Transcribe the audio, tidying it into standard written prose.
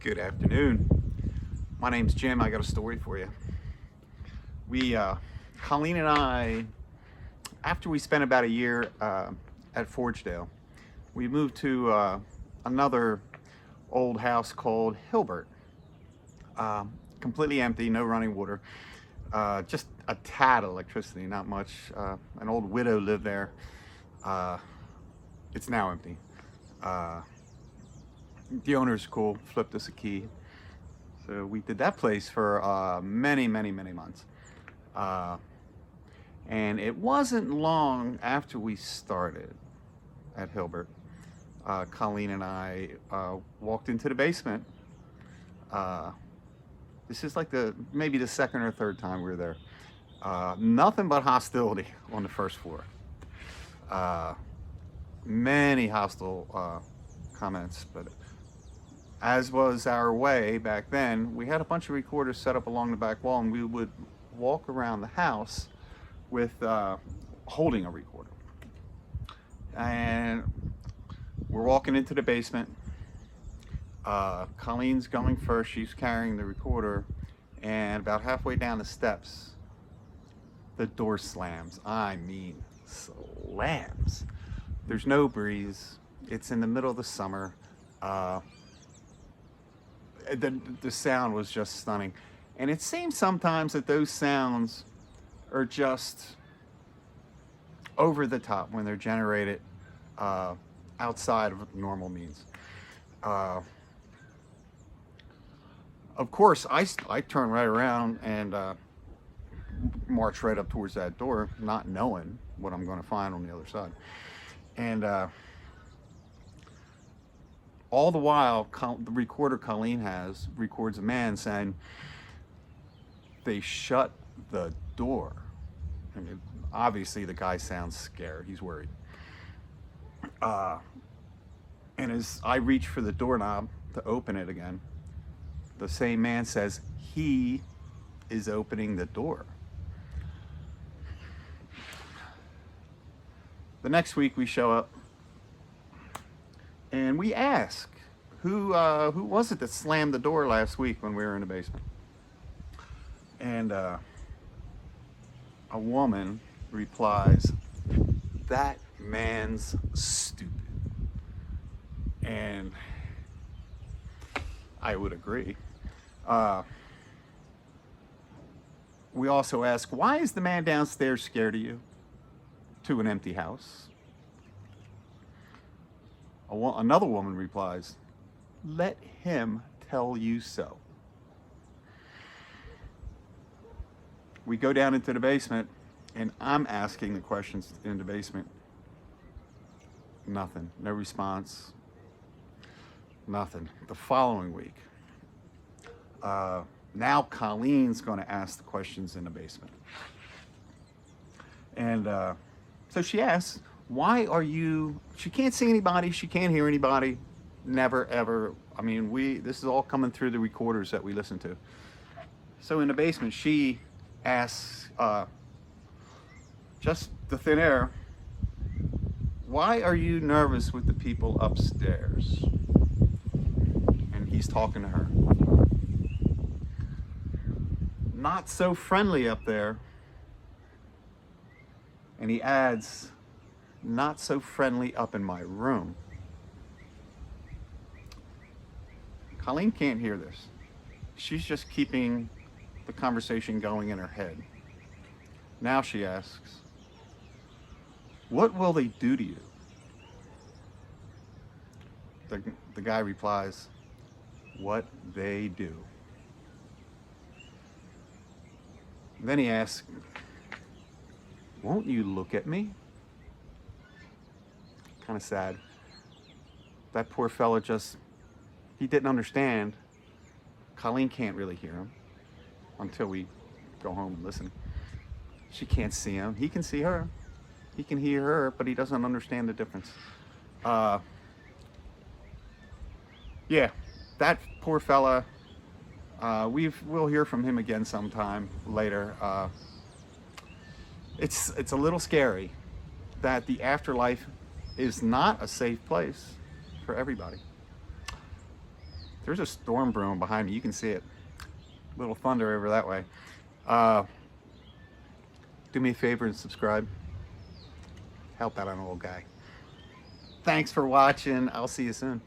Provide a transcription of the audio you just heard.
Good afternoon. My name's Jim. I got a story for you. Colleen and I, after we spent about a year at Forgedale, we moved to another old house called Hilbert. Completely empty, no running water, just a tad of electricity, not much. An old widow lived there. It's now empty. The owner's cool, flipped us a key. So we did that place for many months. And it wasn't long after we started at Hilbert, Colleen and I walked into the basement. This is like maybe the second or third time we were there. Nothing but hostility on the first floor. Many hostile comments, but as was our way back then, we had a bunch of recorders set up along the back wall, and we would walk around the house with holding a recorder. And we're walking into the basement. Colleen's going first. She's carrying the recorder, and about halfway down the steps, the door slams. I mean, slams. There's no breeze. It's in the middle of the summer. The sound was just stunning. And it seems sometimes that those sounds are just over the top when they're generated outside of normal means. Of course, I turn right around and march right up towards that door, not knowing what I'm going to find on the other side. And all the while, the recorder Colleen has records a man saying, "They shut the door." I mean, obviously the guy sounds scared. He's worried. And as I reach for the doorknob to open it again, the same man says he is opening the door. The next week we show up and we ask, who was it that slammed the door last week when we were in the basement? And a woman replies, "That man's stupid." And I would agree. We also ask, why is the man downstairs scared of you? To an empty house. Another woman replies, "Let him tell you so." We go down into the basement, and I'm asking the questions in the basement. Nothing. No response. Nothing. The following week, now Colleen's going to ask the questions in the basement. And so she asks, why are you, she can't see anybody, she can't hear anybody, never ever, I mean, this is all coming through the recorders that we listen to. So in the basement, she asks, just the thin air, why are you nervous with the people upstairs? And he's talking to her. Not so friendly up there. And he adds, not so friendly up in my room. Colleen can't hear this. She's just keeping the conversation going in her head. Now she asks, what will they do to you? The guy replies, what they do. Then he asks, won't you look at me? Kind of sad. That poor fella he didn't understand. Colleen can't really hear him until we go home and listen. She can't see him. He can see her. He can hear her, but he doesn't understand the difference. Yeah, that poor fella, we'll hear from him again sometime later. It's a little scary that the afterlife is not a safe place for everybody. There's a storm brewing behind me. You can see it. Little thunder over that way. Uh, do me a favor and subscribe. Help out an old guy. Thanks for watching. I'll see you soon.